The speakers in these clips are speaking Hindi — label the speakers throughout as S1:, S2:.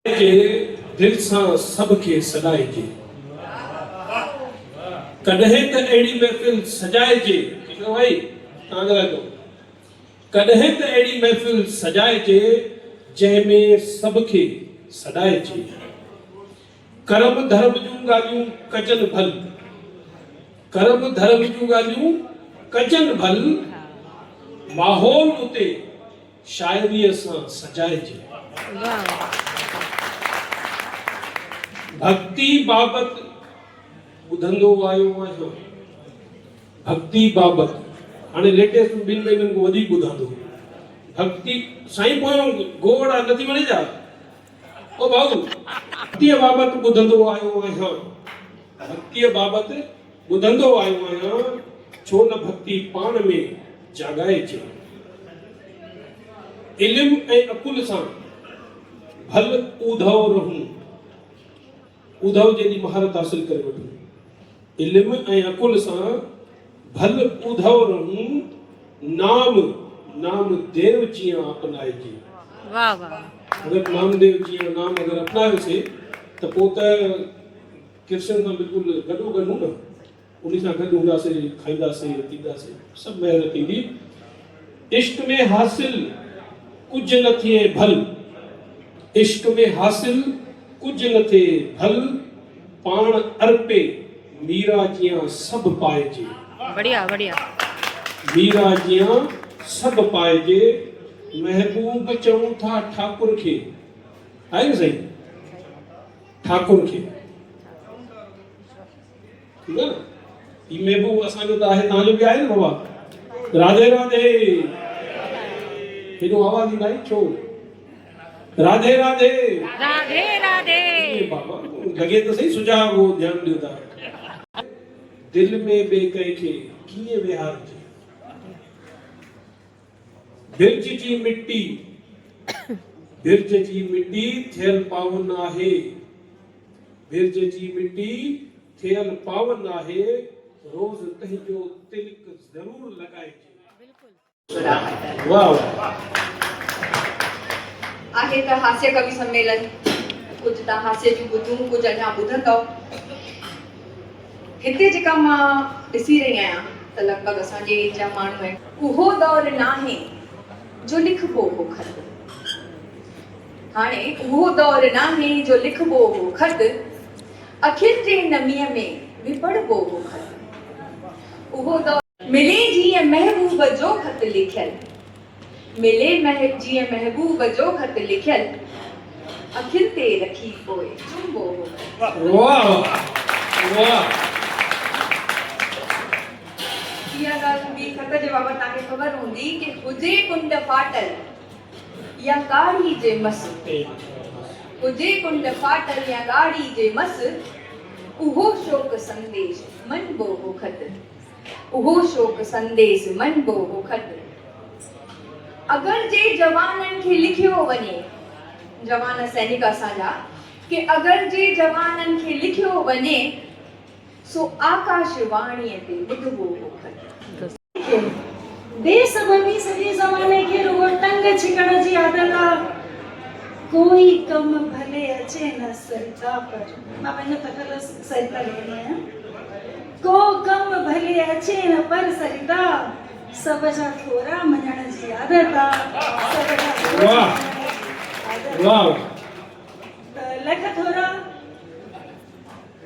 S1: के दिल सां सबके सॾाइजे, कॾहिं त अहिड़ी महफ़िल सजाइजे, भाई कॾहिं त अहिड़ी महफ़िल सजाइजे जंहिंमें सबके सॾाइजे। कर्म धर्म जूं ॻाल्हियूं कजनि भल, कर्म धर्म जूं ॻाल्हियूं कजनि भल, माहौल उते शाइरीअ सां सजाइजे। भक्ति बाबत ॿुधंदो आयो आहियां, भक्ति बाबत हाणे लेटेस्ट 2 महीननि खां वधीक ॿुधंदो। भक्ति साईं पोयों गोड़ा नथी वणे जा ओ भाऊ, भक्तिअ बाबत ॿुधंदो आयो आहियां, भक्तिअ बाबत ॿुधंदो आयो आहियां, छो न भक्ति पाण में जाॻाइजे। इल्म ऐं अकुल सां भल ऊधव रहूं, ऊधव जहिड़ी महारत हासिल करे वठूं। इल्म ऐं अकुल सां भल ऊधव रहूं, नाम नाम देव जीअं अपनाइजे।
S2: वाह वाह।
S1: अगर नामदेव जीअं नाम अगर अपनायोसीं त पोइ त कृष्ण सां बिल्कुलु गॾो गॾु न, उन सां गॾु हूंदासीं, खाईंदासीं, पींदासीं, सभु महर थींदी। इश्क में हासिल कुझु न थिए भल, इश्क में हासिल कुझु न थिए भल, पाण अर्पे मीरा जीअं सभु पाइजे।
S2: बढ़िया बढ़िया।
S1: मीरा जीअं सभु पाइजे। महबूब चऊं था ठाकुर खे, आहे न सही, ठाकुर खे, ठीक है ना। ही महबूब असांजो त आहे, तव्हांजो बि आहे न बाबा। राधे राधे। हेॾो आवाज़ ईंदा छो? राधे राधे
S2: राधे राधे।
S1: बाबा लगे तो सही, सुझाव वो ध्यान ॾियो था। दिल में ॿिए कंहिंखे कीअं विहारजे, बिरज जी मिट्टी, बिरज जी मिट्टी थियल पावन आहे, बिरज जी मिट्टी थियल पावन आहे, रोज तंहिंजो तिलक ज़रूर लॻाइजे। वाह।
S3: आहे त हास्य कवि सम्मेलन, कुछ त हास्य जूं ॿुधूं, कुछ अञा ॿुधंदव। हिते जेका मां ॾिसी रही आहियां त लॻभॻि असांजे एज जा माण्हू आहिनि। उहो दौर नाहे जो लिखबो हो खत, हाणे उहो दौर नाहे जो लिखबो हो खत, अखियुनि जे नमीअ में विपड़बो हो खत। उहो दौर मिले जीअं महबूब जो खत लिखियल, मिले जीअं महबूब जो खत लिखियल, अखियुनि ते रखी पोइ चुंबो हो।
S1: वाह वाह।
S3: इहा ॻाल्हि बि खत जे बाबति तव्हांखे ख़बर हूंदी कि हुजे कुंड फाटल या ॻाढ़ी जे मस, हुजे कुंड फाटल या ॻाढ़ी जे मस, उहो शोक संदेश मनबो हो खत, उहो शोक संदेश मनबो हो खत। अगर जे जवाननि खे लिखियो वञे, जवान सैनिक असांजा, कि अगर जे जवाननि खे लिखियो वञे सो आकाशवाणीअ ते ॿुधबो हो खत।
S4: बेसबबी सॼे ज़माने खे रुगो टंग छिकण जी आदत आहे। कोई कम भले अचे न सरिता पर, मां पंहिंजो तकल सरिता लिखंदी आहियां। को कम भले अचे न पर सरिता, सब जा थोरा मञण जी आदत आहे।
S1: वाह।
S4: लख थोरा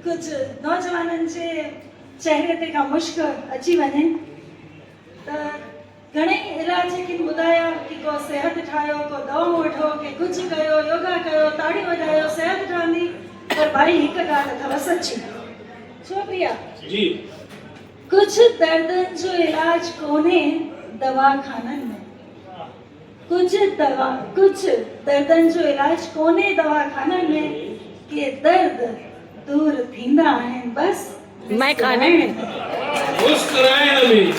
S4: कुछ नौजवाननि जे चेहरे ते का मुश्क अची वञे त घणेई इलाज किन ॿुधाया कि को सिहत ठाहियो, को दवाऊं वठो, कि कुझु कयो, योगा कयो, ताड़ी वॼायो, सिहत ठहंदी। पर भाई हिकु ॻाल्हि अथव सची, छो प्रिया
S1: जी,
S4: कुछ दर्दनि जो इलाज कोन्हे दवाखाननि में, कुछ दर्दनि जो इलाज कोन्हे दवाखाननि में, के दर्द दूर थींदा आहिनि बस
S2: मैं खाने में
S1: मुस्कुराइण में।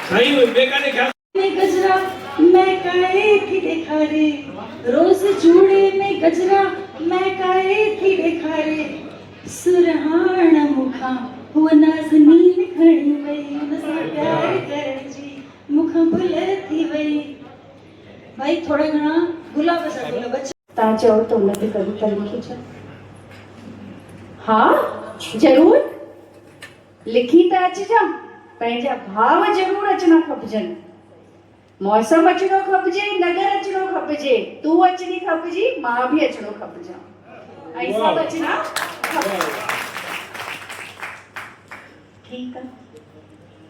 S1: सही में बेकाने क्या
S4: गजरा मैं काहे थी ॾेखारे, रोज़ जूड़े में गजरा मैं काहे थी ॾेखारे, सुरहाण मुखां हुअ नाज़नीन खणी वई, हुन सां प्यार करण जी मूंखां भुल थी वई। भाई थोड़ा घणा गुलाब जा गुल बच तव्हां चओ त हुन ते कविता लिखी छॾ। हा ज़रूर लिखी त अचिजां, पंहिंजा भाव ज़रूर अचणा खपजनि। मौसम अचणो खपजे, नगर अचणो खपजे, तूं अचणी खपजी, मां बि अचणो खपजां, ऐं सभु अचणा खपजनि। ठीकु आहे,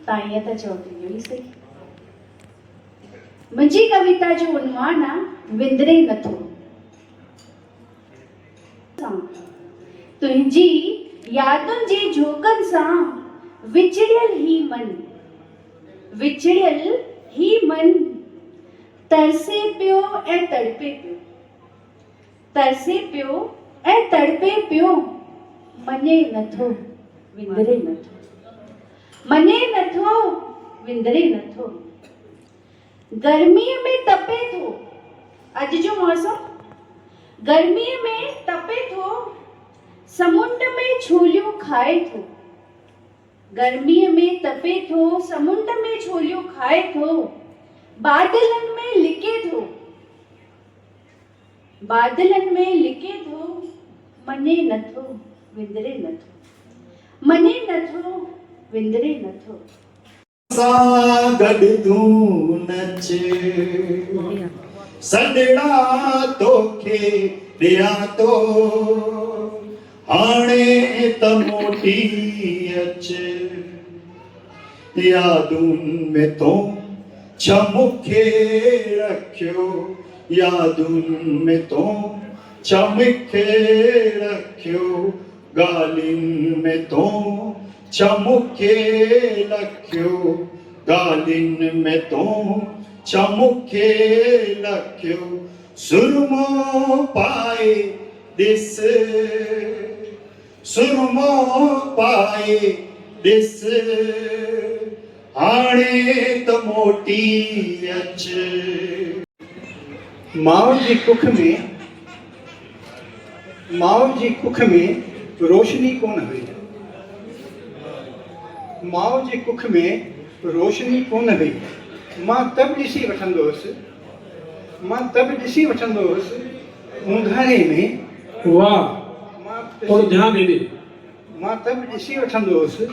S4: तव्हां ईअं था चओ त इहो ई सही। मुंहिंजी कविता जो उनवान आहे विंदरे नथो। तुंहिंजी यादुनि जे झोकनि सां विछड़ियल ही मन तरसे पियो ऐं तड़पे पियो, मने नथो विंदरे नथो। गर्मीअ में तपे थो, अॼु जो मौसम गर्मीअ में तपे थो, समुंड में छोलियूं खाए थो। गर्मीअ में तपे थो, समुंड में छोलियूं खाए थो, बादलनि में लिके थो, मने नथो विंदरे नथो।
S5: सां गॾु तूं नच, सॾड़ा तोखे ॾियां थो, हाणे त मोटी अच। यादुनि में तो छा मूंखे रखियो, यादुनि में तो छा मूंखे रखियो, ॻाल्हियुनि में तो छा मूंखे लखियो, ॻाल्हियुनि में तो छा मूंखे लखियो। सुरमो पाए ॾिस, सुरमो पाए ॾिस, हाणे त मोटी अच।
S6: माउ जी कुख में रोशनी कोन हुई, माउ जी कुख में रोशनी कोन हुई। मां तब ॾिसी वठंदो हुअसि ऊंधारे में।
S1: वाह, थोड़ो ध्यान ॾे।
S6: मां तब ॾिसी वठंदो हुअसि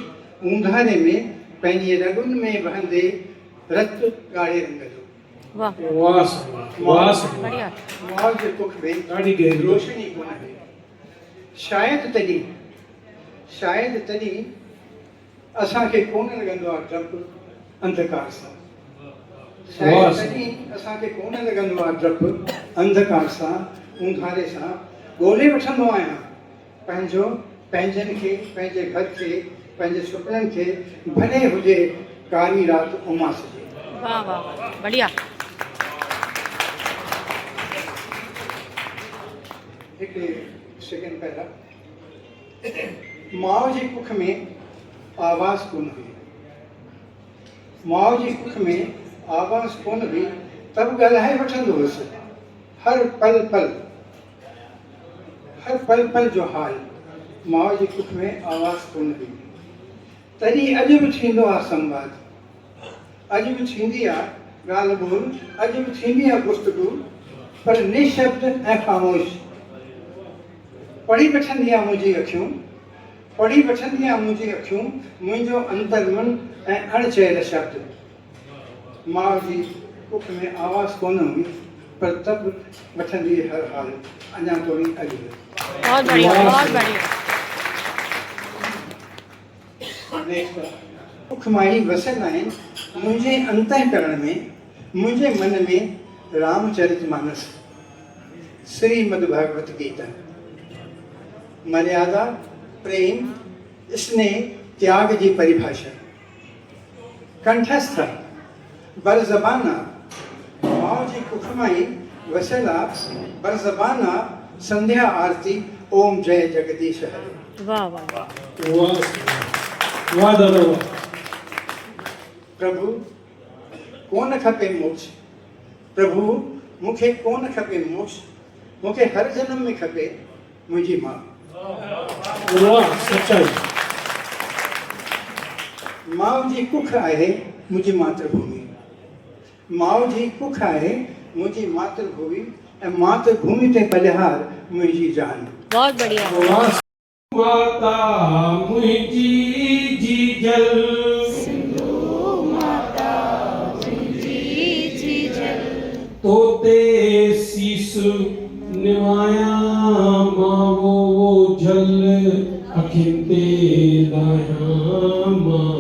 S6: ऊंधारे में, पंहिंजी रॻुनि में वहंदे रत ॻाढ़े रंग जो।
S2: वाह
S1: वाह वाह,
S2: बढ़िया।
S6: माउ जे कुख में
S1: ॾाढी गहरी।
S6: रोशनी कोन हुई। शायदि तॾहिं असांखे कोन लॻंदो आहे डपु अंधकार सां। अंधकार सां, ऊंधारे सां ॻोल्हे वठंदो आहियां पंहिंजनि खे, पंहिंजे घर खे, पंहिंजे सुपननि खे, भले हुजे कारी राति उमास जी।
S2: वाह वाह बढ़िया।
S6: हिकु सेकेंड पहिला, माउ जी कुख में आवाज़ कोन हुई, माउ जी कुख में आवाज़ कोन हुई, तब ॻाल्हाए वठंदो हुअसि हर पल पल जो हाल। माउ जी कुख में आवाज़ कोन हुई, तॾहिं अॼु बि थींदो आहे संवाद, अॼु बि थींदी आहे ॻाल्हि ॿोल, अॼु बि थींदी आहे गुफ़्तगू, पर निशब्द ऐं ख़ामोश। पढ़ी वठंदी आहे मुंहिंजी अखियूं, मुंहिंजो अंतर्मन ऐं अणचयल शब्द। माउ जी कुख में आवाज़ कोन हुई, पर तब वठंदी हर हाल, अञा थोरी अॻु।
S2: बहुत बढ़िया, बहुत बढ़िया।
S6: कुख माई वसियल आहिनि मुंहिंजे अंतःकरण में, मुंहिंजे मन में रामचरितमानस, श्रीमद् भागवत गीता। मर्यादा, प्रेम, स्नेह, त्याग जी परिभाषा। कंठस्थ बरज़बाना, माउ जी कुख माई वसियल बरज़बाना, संध्या आरती, ओम जय जगदीश हरे।
S2: वाह वाह
S1: वाह वाह दादा वाह।
S6: प्रभु कोन खपे मोक्ष, प्रभु मूंखे कोन खपे मोक्ष, मूंखे हर जन्म में खपे मुंहिंजी माउ।
S1: वाह सच्चाई।
S6: माउ जी कुख आहे मुंहिंजी मातृभूमि, माउ जी कुख आहे मुंहिंजी मातृभूमि, ऐं मातृभूमि ते बलिहार मुंहिंजी जान।
S2: बहुत बढ़िया।
S1: माता मुझी जी जल तोते शीस निवाया मावो जल अखिंते दाया मां